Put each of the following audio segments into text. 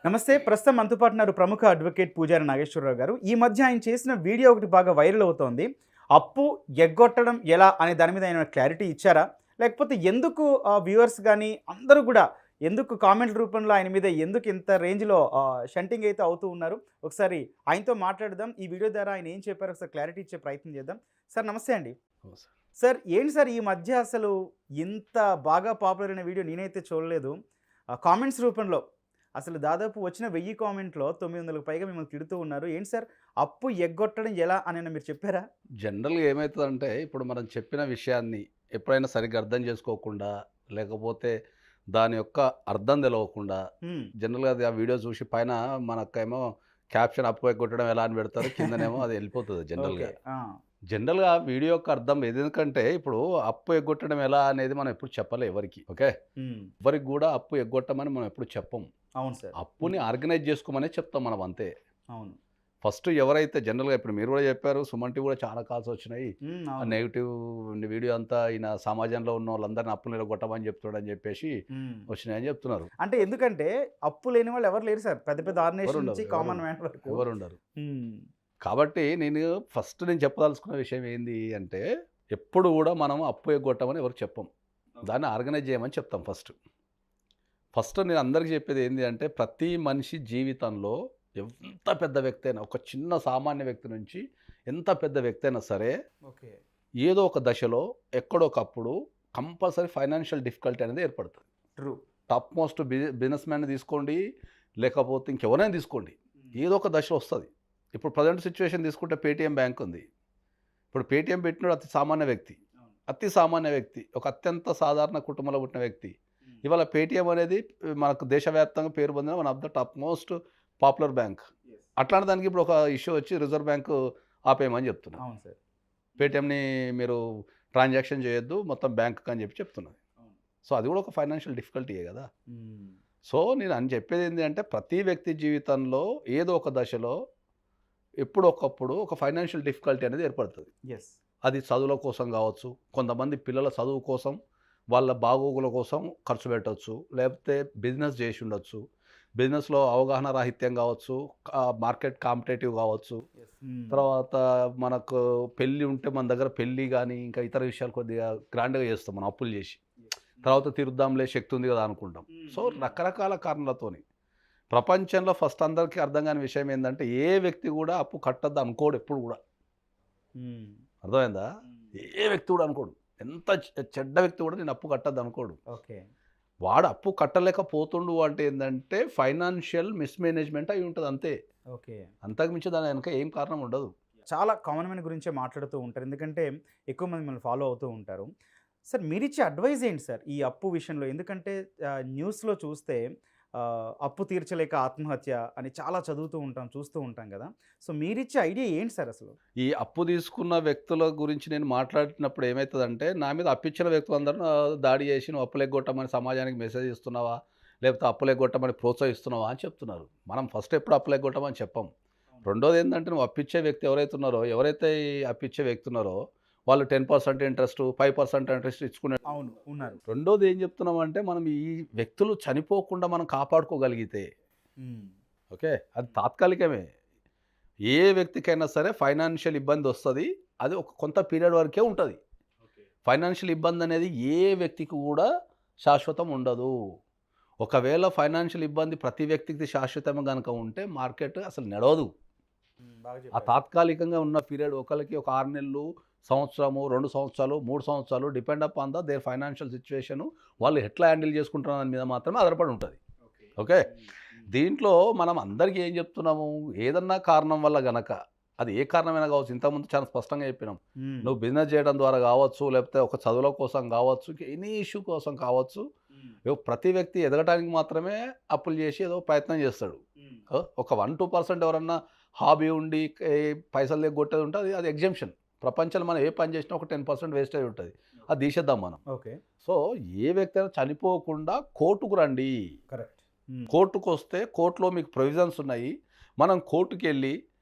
నమస్తే. ప్రస్తుతం మనతో పాటు ఉన్నారు ప్రముఖ అడ్వకేట్ పూజారి నాగేశ్వరరావు గారు. ఈ మధ్య ఆయన చేసిన వీడియో ఒకటి బాగా వైరల్ అవుతోంది. అప్పు ఎగ్గొట్టడం ఎలా అనే దాని మీద ఆయన క్లారిటీ ఇచ్చారా? లేకపోతే ఎందుకు వ్యూవర్స్ గాని అందరూ కూడా ఎందుకు కామెంట్ రూపంలో ఆయన మీద ఎందుకు ఇంత రేంజ్‌లో షంటింగ్ అయితే అవుతూ ఉన్నారు? ఒకసారి ఆయనతో మాట్లాడదాం. ఈ వీడియో ద్వారా ఆయన ఏం చెప్పారో ఒకసారి క్లారిటీ ఇచ్చే ప్రయత్నం చేద్దాం. సార్ నమస్తే అండి. అవును సార్. సార్ ఏంటి సార్ ఈ మధ్య అసలు ఇంత బాగా పాపులర్ అయిన వీడియో నేనైతే చూడలేదు. కామెంట్స్ రూపంలో అసలు దాదాపు వచ్చిన 1000 కామెంట్‌లో 900కి పైగా మిమ్మల్ని తిడుతూ ఉన్నారు. ఏంటి సార్ అప్పు ఎగ్గొట్టడం ఎలా అని మీరు చెప్పారా? జనరల్‌గా ఏమైతదంటే, ఇప్పుడు మనం చెప్పిన విషయాన్ని ఎప్పుడైనా సరిగ్గా అర్థం చేసుకోకుండా, లేకపోతే దాని యొక్క అర్థం తెలవకుండా, హ్మ్. జనరల్‌గా అది ఆ వీడియో చూసి పైన మనకేమో క్యాప్షన్ అప్పు ఎగ్గొట్టడం ఎలా అని పెడతారు. కిందనేమో అది వెళ్ళిపోతది ఓకే. జనరల్‌గా. ఆ! జనరల్‌గా వీడియో యొక్క అర్థం ఎందుకంటే, ఇప్పుడు అప్పు ఎగ్గొట్టడం ఎలా అనేది మనం ఎప్పుడు చెప్పలే ఎవరికీ. ఓకే. హ్మ్. ఎవరికి గూడా అప్పు ఎగ్గొట్టమని మనం ఎప్పుడు చెప్పం. అవును సార్. అప్పుని ఆర్గనైజ్ చేసుకోమనే చెప్తాం మనం అంతే. అవును. ఫస్ట్ ఎవరైతే జనరల్‌గా ఇప్పుడు మీరు గూడా చెప్పారు. సుమన్ టీవీ గూడా చాలా కాల్స్ వచ్చినాయి. హ్మ్. ఆ అవును. నెగెటివ్ వీడియో అంతా ఈయన సమాజంలో ఉన్నోళ్ళందరిని అప్పులు ఇరగొట్టమని చెప్తున్నాడని చెప్పేసి హ్మ్. వచ్చినాయని చెప్తున్నారు. అంటే ఎందుకంటే అప్పు లేని వాళ్ళు ఎవరు లేరు సార్. పెద్ద పెద్ద ఆర్గనైజేషన్ ఎవరుండరు. నుంచి కామన్ మ్యాన్ వరకు. ఎవరుండరు. హ్మ్. కాబట్టి నేను చెప్పదలుచుకున్న విషయం ఏంది అంటే, ఎప్పుడు గూడా మనం అప్పు ఎగ్గొట్టమని ఎవరికి చెప్పం. దాన్ని ఆర్గనైజ్ చేయమని చెప్తాం ఫస్ట్. ఫస్ట్ నేను అందరికి చెప్పేది ఏంది అంటే, ప్రతి మనిషి జీవితంలో ఎంత పెద్ద వ్యక్తి అయినా, ఒక చిన్న సామాన్య వ్యక్తి నుంచి ఎంత పెద్ద వ్యక్తి అయినా సరే, ఓకే. ఏదో ఒక దశలో ఎక్కడో ఒకప్పుడు కంపల్సరీ ఫైనాన్షియల్ డిఫికల్టీ అనేది ఏర్పడుతుంది. True. Top most business man తీసుకోండి, లేకపోతే ఇంకెవరైనా తీసుకోండి. ఏదో ఒక దశ వస్తది. ఇప్పుడు ప్రెజెంట్ సిట్యుయేషన్ తీసుకుంటే పేటీఎం బ్యాంక్ ఉంది. ఇప్పుడు పేటీఎం పెట్టినోడు అతి సామాన్య వ్యక్తి. అవును. అతి సామాన్య వ్యక్తి. ఒక అత్యంత సాధారణ కుటుంబంలో పుట్టిన వ్యక్తి. ఇవాళ పేటీఎం అనేది మనకు దేశవ్యాప్తంగా పేరు పొందిన one of the top most popular bank. Yes. అట్లాంటి దానికి ఇప్పుడు ఒక ఇష్యూ వచ్చి రిజర్వ్ బ్యాంకు ఆపేయమని చెప్తున్నది. అవును సార్. పేటీఎంని మీరు ట్రాన్సాక్షన్ చేయొద్దు మొత్తం బ్యాంక్‌కి అని చెప్తున్నది. అవును. సో, అది కూడా ఒక ఫైనాన్షియల్ డిఫికల్టీయే గదా! హ్మ్. సో, నేను అని చెప్పేదేంటి అంటే, ప్రతి వ్యక్తి జీవితంలో ఏదో ఒక దశలో ఎప్పుడో ఒకప్పుడు ఒక ఫైనాన్షియల్ డిఫికల్టీ అనేది ఏర్పడుతది. యెస్. అది చదువుల కోసం కావచ్చు, కొంతమంది పిల్లల చదువు కోసం, వాళ్ళ బాగోగుల కోసం ఖర్చు పెట్టొచ్చు. లేకపోతే బిజినెస్ చేసి ఉండొచ్చు. బిజినెస్‌లో అవగాహన రాహిత్యం కావచ్చు, మార్కెట్ కాంపిటేటివ్ కావచ్చు. యెస్. హ్మ్. తర్వాత మనకు పెళ్లి ఉంటే మన దగ్గర పెళ్లి గాని, ఇంకా ఇతర విషయాలు కొద్దిగా గ్రాండ్‌గా చేస్తాం మనం అప్పులు చేసి. యెస్. తర్వాత తీరుద్దాంలే శక్తి ఉంది కదా అనుకుంటాం. హ్మ్. సో, హ్మ్. రకరకాల కారణాలతోని. ప్రపంచంలో ఫస్ట్ అందరికీ అర్థం కాని విషయం ఏందంటే, ఏ వ్యక్తి కూడా అప్పు కట్టొద్దు అనుకోడు ఎప్పుడు గూడా. హ్మ్. అర్థమైందా? హ్మ్. ఏ వ్యక్తి కూడా అనుకోడు. ఎంత చెడ్డ వ్యక్తి కూడా నేను అప్పు కట్టొద్దు అనుకోడు. ఓకే. వాడు అప్పు కట్టలేకపోతుండు అంటే ఏందంటే, ఫైనాన్షియల్ మిస్‌మేనేజ్‌మెంట్ అయ్యి ఉంటది అంతే. ఓకే. అంతకు మించి దాని వెనక ఏం కారణం ఉండదు. చాలా కామన్ మ్యాన్ గురించే మాట్లాడుతూ ఉంటారు. ఎందుకంటే ఎక్కువ మంది మిమ్మల్ని ఫాలో అవుతూ ఉంటారు. సార్ మీరిచ్చే అడ్వైస్ ఏంటి సార్ ఈ అప్పు విషయంలో? ఎందుకంటే న్యూస్‌లో చూస్తే అప్పు తీర్చలేక ఆత్మహత్య అని చాలా చదువుతూ ఉంటాం, చూస్తూ ఉంటాం గదా! సో మీరిచ్చే ఐడియా ఏంటి సార్ అసలు? ఈ అప్పు తీసుకున్న వ్యక్తుల గురించి నేను మాట్లాడినప్పుడు ఏమైతదంటే, నా మీద అప్పిచ్చిన వ్యక్తులందరూ దాడి చేసి, "నువ్వు అప్పులెగ్గొట్టమని సమాజానికి మెసేజ్ ఇస్తున్నావా? లేకపోతే అప్పులెగ్గొట్టమని ప్రోత్సహిస్తున్నావా?" అని చెప్తున్నారు. మనం ఫస్ట్ ఎప్పుడు అప్పులెగ్గొట్టమని చెప్పం. అవును. రెండోదేంటంటే, నువ్వు అప్పిచ్చే వ్యక్తి ఎవరైతే ఈ అప్పిచ్చే వ్యక్తి ఉన్నారో, వాళ్ళు 10% ఇంట్రెస్ట్, 5% ఇంట్రెస్ట్ ఇచ్చుకునే. అవును. ఉన్నారు. రెండోది ఏం చెప్తున్నామంటే, మనం ఈ వ్యక్తులు చనిపోకుండా మనం కాపాడుకోగలిగితే, హ్మ్. ఓకే. అది తాత్కాలికమే. ఏ వ్యక్తికైనా సరే ఫైనాన్షియల్ ఇబ్బందొస్తది. అది ఒక కొంత పీరియడ్ వరకే ఉంటది. ఓకే. ఫైనాన్షియల్ ఇబ్బందనేది ఏ వ్యక్తికి గూడా శాశ్వతం ఉండదు. ఒకవేళ ఫైనాన్షియల్ ఇబ్బంది ప్రతి వ్యక్తికి శాశ్వతంగా గనక ఉంటే మార్కెట్ అసలు నడవదు. హ్మ్. బాగా ఆ చెప్పారు. తాత్కాలికంగా ఉన్న పీరియడ్ ఒకళ్ళకి ఒక 6 నెలలు, సంవత్సరము, 2 సంవత్సరాలు, 3 సంవత్సరాలు depend upon there financial situation వాళ్ళు ఎట్లా హ్యాండిల్ చేసుకుంటున్న దాని మీద మాత్రమే ఆధారపడి ఉంటది. ఓకే. ఓకే. హ్మ్. హ్మ్. దీంట్లో మనం అందరికీ ఏం చెప్తున్నాము? ఏదన్నా కారణం వల్ల గనక, అది ఏ కారణమైనా కావచ్చు. ఇంతకుముందు చాలా స్పష్టంగా చెప్పినాం. హ్మ్. నువ్వు బిజినెస్ చేయడం ద్వారా కావచ్చు, లేకపోతే ఒక చదువుల కోసం కావచ్చు, ఎనీ ఇష్యూ కోసం కావచ్చు. హ్మ్. ప్రతి వ్యక్తి ఎదగటానికి మాత్రమే అప్పులు చేసి ఏదో ప్రయత్నం చేస్తాడు. హ్మ్. ఒక 1, 2% ఎవరన్నా హాబీ ఉండి పైసలు ఎగ్గొట్టేది ఉంటే అది ఎగ్జంప్షన్. ప్రపంచంలో మనం ఏ పని చేసినా ఒక 10% వేస్టేజ్ ఉంటది. అది తీసేద్దాం మనం. ఓకే. సో, ఏ వ్యక్తి అయినా చనిపోకుండా కోర్టుకు రండి. కరెక్ట్. హ్మ్. కోర్టుకొస్తే కోర్టులో మీకు ప్రొవిజన్స్ ఉన్నాయి. మనం కోర్టుకెళ్ళి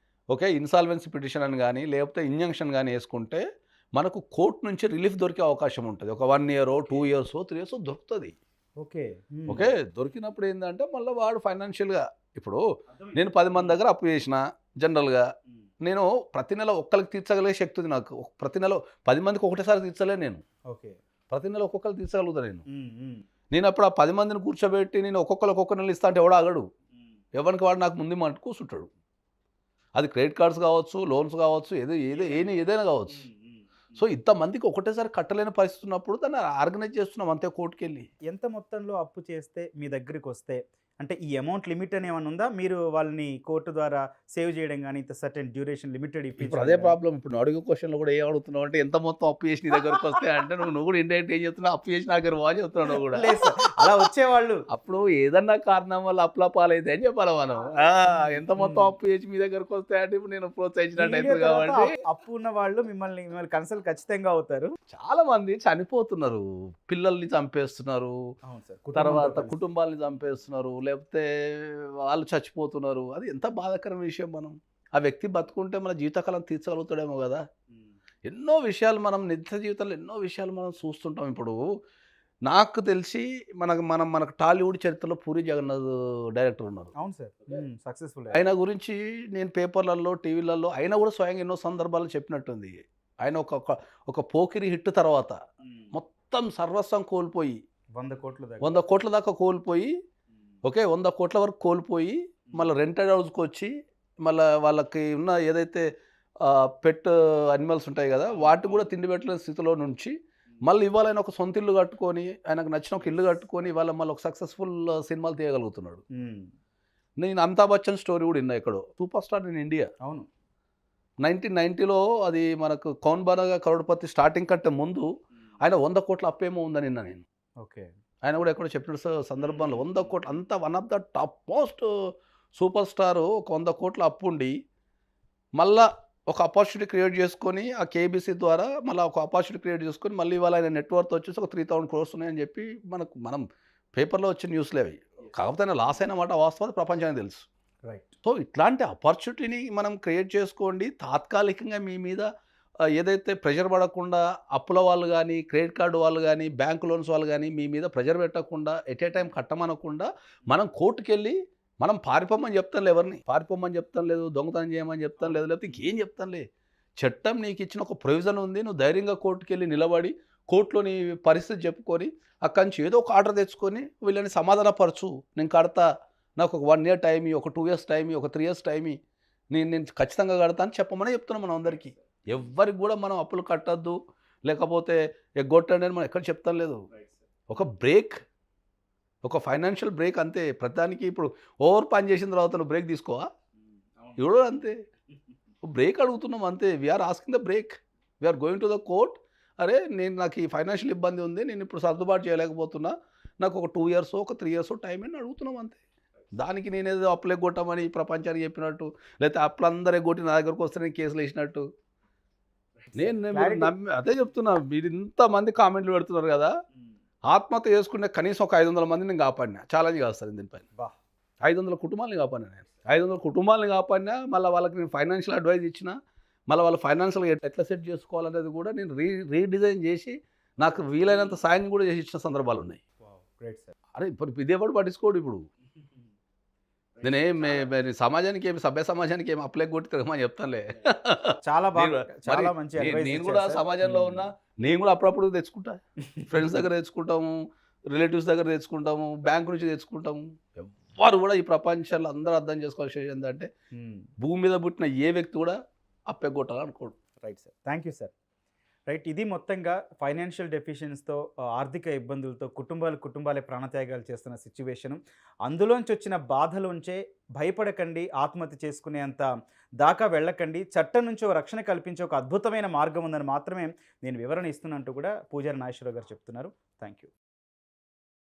ఓకే. ఇన్సాల్వెన్సీ పిటిషన్ అని గాని, లేకపోతే ఇంజంక్షన్ గాని యేసుకుంటే, మనకు కోర్ట్ నుంచి రిలీఫ్ దొరికే అవకాశం ఉంటది. ఒక 1 ఇయరో, 2 ఇయర్సో, 3 ఇయర్సో దొరుకుతది. ఓకే. ఓకే. దొరికినప్పుడు ఏందంటే మళ్ళీ వాడు ఫైనాన్షియల్‌గా ఇప్పుడు నేను 10 మంది దగ్గర అప్పు చేసిన జనరల్‌గా. నేను ప్రతి నెల ఒక్కళ్ళకి తీర్చగలిగే శక్తి ఉంది నాకు. ప్రతి నెల 10 మందికి ఒకటేసారి తీర్చలేను నేను. ఓకే. ప్రతి నెల ఒక్కొక్కళ్ళకి తీర్చగలుగుతా నేను. హ్మ్. హ్మ్. నేనప్పుడు ఆ 10 మందిని కూర్చోబెట్టి నేను ఒక్కొక్కళ్ళకి ఒక్కొక్క నెల ఇస్తా అంటే ఎవడు ఆగడు. ఎవరికి వాడు నాకు ముందు మాట కూర్చుంటాడు. అది క్రెడిట్ కార్డ్స్ కావచ్చు, లోన్స్ కావచ్చు, ఏదైనా కావచ్చు. సో ఇంతమందికి ఒకటేసారి కట్టలేని పరిస్థితి ఉన్నప్పుడు దాన్ని ఆర్గనైజ్ చేస్తున్నాం అంతే కోర్టుకెళ్ళి. ఎంత మొత్తంలో అప్పు చేస్తే మీ దగ్గరికొస్తే అంటే ఈ అమౌంట్ లిమిట్ అని ఏమన్నా ఉందా? మీరు వాళ్ళని కోర్టు ద్వారా సేవ్ చేయడం గాని, ఇంత సర్టెన్ డ్యూరేషన్ లిమిటెడ్ ఇప్పుడు ఇప్పించడం అదే గాని? ప్రాబ్లమ్. ఇప్పుడు నువ్వు అడిగే క్వెషన్‌లో కూడా ఏం అడుగుతున్నావు అంటే ఎంత మొత్తం అప్పు చేసి నీ దగ్గరకొస్తే అంటే నువ్వు కూడా ఇండైరెక్ట్ ఏం చెప్తున్నావు? అప్పు చేసి నా దగ్గర పో అని చెప్తున్నావు నువ్వు కూడా. లేదు సార్. అలా వచ్చేవాళ్ళు అప్పుడు ఏదన్నా కారణం వల్ల అప్పుల పాలైతే అని చెప్పాలి మనం. ఎంత మొత్తం అప్పు చేసి మీ దగ్గరకొస్తే అంటే ఇప్పుడు నేను ఈ ప్రోత్సహించినట్టు వీడియో అయితది తర్వాత కాబట్టి అప్పు ఉన్న వాళ్ళు మిమ్మల్ని కన్సల్ట్ ఖచ్చితంగా అవుతారు. చాలా మంది చనిపోతున్నారు. పిల్లల్ని చంపేస్తున్నారు. అవును సార్. తర్వాత కుటుంబాలని చంపేస్తున్నారు. లేకపోతే వాళ్ళు చచ్చిపోతున్నారు. అది ఎంత బాధాకరమైన విషయం మనం. ఆ వ్యక్తి బతుకుంటే మన జీవితకాలం తీర్చగలుగుతాడేమో గదా! ఎన్నో విషయాలు మనం నిత్య జీవితంలో ఎన్నో విషయాలు మనం చూస్తుంటాం. ఇప్పుడు నాకు తెలిసి మనకు టాలీవుడ్ చరిత్రలో పూరి జగన్నాథ్ డైరెక్టర్ ఉన్నారు. అవును సార్. సక్సెస్‌ఫుల్. ఆయన గురించి నేను పేపర్‌లలో, టీవీలలో ఆయన కూడా స్వయంగా ఎన్నో సందర్భాల్లో చెప్పినట్టుంది. ఆయన ఒక పోకిరి హిట్ తర్వాత మొత్తం సర్వస్వం కోల్పోయి 100,00,00,000 దాకా. 100 కోట్ల దాకా కోల్పోయి ఓకే. 100 కోట్ల వరకు కోల్పోయి మళ్ళీ రెంటెడ్ హౌస్‌కొచ్చి మళ్ళా వాళ్ళకి ఉన్న ఏదైతే పెట్ యానిమల్స్ ఉంటాయి గదా! వాటికి కూడా తిండి పెట్టలేని స్థితిలో నుంచి మళ్ళీ ఇవాళ ఆయన ఒక సొంత ఇల్లు కట్టుకొని, ఆయనకు నచ్చిన ఒక ఇల్లు కట్టుకొని ఇవాళ మళ్ళీ ఒక సక్సెస్‌ఫుల్ సినిమాలు తీయగలుగుతున్నాడు. హ్మ్. నేను అమితాబ్ బచ్చన్ స్టోరీ కూడా విన్నా ఎక్కడో. Super star in India. అవును. 1990లో అది మనకు 'కౌన్ బనేగా కరోడ్‌పతి' స్టార్టింగ్ కంటే ముందు ఆయన 100 కోట్ల అప్పేమో ఉందని విన్నా నేను. ఓకే. ఆయన కూడా ఎక్కడో చెప్పిన సందర్భంలో 100 కోట్లు అంతా one of the top most super star ఒక 100 కోట్ల అప్పుండి మళ్ళా ఒక అపార్చునిటీ క్రియేట్ చేసుకొని ఆ కేబీసీ ద్వారా మళ్ళీ ఒక అపార్చునిటీ క్రియేట్ చేసుకొని మళ్ళీ ఇవాళ ఆయన నెట్వర్త్ వచ్చేసి ఒక 3,000 క్రోర్స్ ఉన్నాయని చెప్పి మనం పేపర్లో వచ్చిన న్యూస్లే అవి. కాకపోతే ఆయన లాస్ అయిన మాట వాస్తవం ప్రపంచానికి తెలుసు. రైట్. సో ఇట్లాంటి ఆపర్చునిటీని మనం క్రియేట్ చేసుకోండి. తాత్కాలికంగా మీ మీద ఏదైతే ప్రెషర్ పడకుండా అప్పుల వాళ్ళు గానీ, క్రెడిట్ కార్డ్ వాళ్ళు గానీ, బ్యాంక్ లోన్స్ వాళ్ళు గానీ మీ మీద ప్రెషర్ పెట్టకుండా ఎట్ ఏ టైం కట్టమనకుండా మనం కోర్టుకెళ్ళి మనం పారిపోమని చెప్తాంలే ఎవరిని. పారిపోమని చెప్తాం లేదు, దొంగతనం చేయమని చెప్తాం లేదు, లేకపోతే ఇంకేం చెప్తాంలే. చట్టం నీకు ఇచ్చిన ఒక ప్రొవిజన్ ఉంది. నువ్వు ధైర్యంగా కోర్టుకెళ్ళి నిలబడి కోర్టులో నీ పరిస్థితి చెప్పుకొని అక్కడి నుంచి ఏదో ఒక ఆర్డర్ తెచ్చుకొని వీళ్ళని సమాధానపరచు. నేను కడతా. నాకు ఒక 1 ఇయర్ టైం ఇయ్యి, ఒక 2 ఇయర్స్ టైం ఇయ్యి, ఒక 3 ఇయర్స్ టైం ఇయ్యి. నేను ఖచ్చితంగా కడతా అని చెప్పమనే చెప్తున్నాం మనం అందరికీ. ఎవ్వరికి కూడా మనం అప్పులు కట్టొద్దు, లేకపోతే ఎగ్గొట్టండి అని మనం ఎక్కడ చెప్తాం లేదు. ఒక బ్రేక్, ఒక ఫైనాన్షియల్ బ్రేక్ అంతే. ప్రతిదానికి ఇప్పుడు ఓవర్ పని చేసిన తర్వాత నువ్వు బ్రేక్ తీసుకోవా? ఇప్పుడు అంతే. బ్రేక్ అడుగుతున్నాం అంతే. We are asking the break. We are going to the court. అరే నాకు ఈ ఫైనాన్షియల్ ఇబ్బంది ఉంది, నేను ఇప్పుడు సర్దుబాటు చేయలేకపోతున్నా, నాకు ఒక 2 ఇయర్స్ ఒక 3 ఇయర్స్ టైం అని అడుగుతున్నాం అంతే. దానికి నేనేదో అప్పులు ఎగ్గొట్టమని ప్రపంచానికి చెప్పినట్టు, లేకపోతే అప్పులందరూ ఎగ్గొట్టి నా దగ్గరకు వస్తే నేను కేసులు వేసినట్టు అదే చెప్తున్నా. మీరు ఇంతమంది కామెంట్లు పెడుతున్నారు కదా, ఆత్మహత్య చేసుకునే కనీసం ఒక 500 మందిని నేను కాపాడినా. ఛాలెంజ్ కాస్తాను దీనిపైన. 500 కుటుంబాలని కాపాడినా నేను. 500 కుటుంబాలని కాపాడినా. మళ్ళీ వాళ్ళకి నేను ఫైనాన్షియల్ అడ్వైజ్ ఇచ్చిన. మళ్ళీ వాళ్ళు ఫైనాన్షియల్గా ఎట్లా సెట్ చేసుకోవాలనేది కూడా నేను రీడిజైన్ చేసి నాకు వీలైనంత సాయం కూడా చేసి ఇచ్చిన సందర్భాలు ఉన్నాయి. అరే ఇప్పుడు ఇదేవాడు పట్టించుకోడు. ఇప్పుడు నేనేం సమాజానికి ఏమి సభ్య సమాజానికి ఏమి అప్లై కొట్టి తిరగమని చెప్తానులే. చాలా బాగా, చాలా మంచి అడ్వైస్ నేను కూడా సమాజంలో ఉన్నా. నేను కూడా అప్పుడప్పుడు తెచ్చుకుంటా. ఫ్రెండ్స్ దగ్గర తెచ్చుకుంటాము, రిలేటివ్స్ దగ్గర తెచ్చుకుంటాము, బ్యాంక్ నుంచి తెచ్చుకుంటాము. ఎవ్వరు కూడా ఈ ప్రపంచంలో అందరూ అర్థం చేసుకోవాల్సిన విషయం ఏంటంటే భూమి మీద పుట్టిన ఏ వ్యక్తి కూడా అప్పెగొట్టాలనుకోడు. Right sir. Thank you sir. Right. ఇది మొత్తంగా ఫైనాన్షియల్ డెఫిషియన్స్తో ఆర్థిక ఇబ్బందులతో కుటుంబాలే ప్రాణత్యాగాలు చేస్తున్న సిచ్యువేషను. అందులోంచి వచ్చిన బాధలోంచే భయపడకండి, ఆత్మహత్య చేసుకునేంత దాకా వెళ్ళకండి. చట్టం నుంచి ఒక రక్షణ కల్పించే ఒక అద్భుతమైన మార్గం ఉందని మాత్రమే నేను వివరణ ఇస్తున్నట్టు కూడా పూజారి నాగేశ్వరరావు గారు చెప్తున్నారు. Thank you.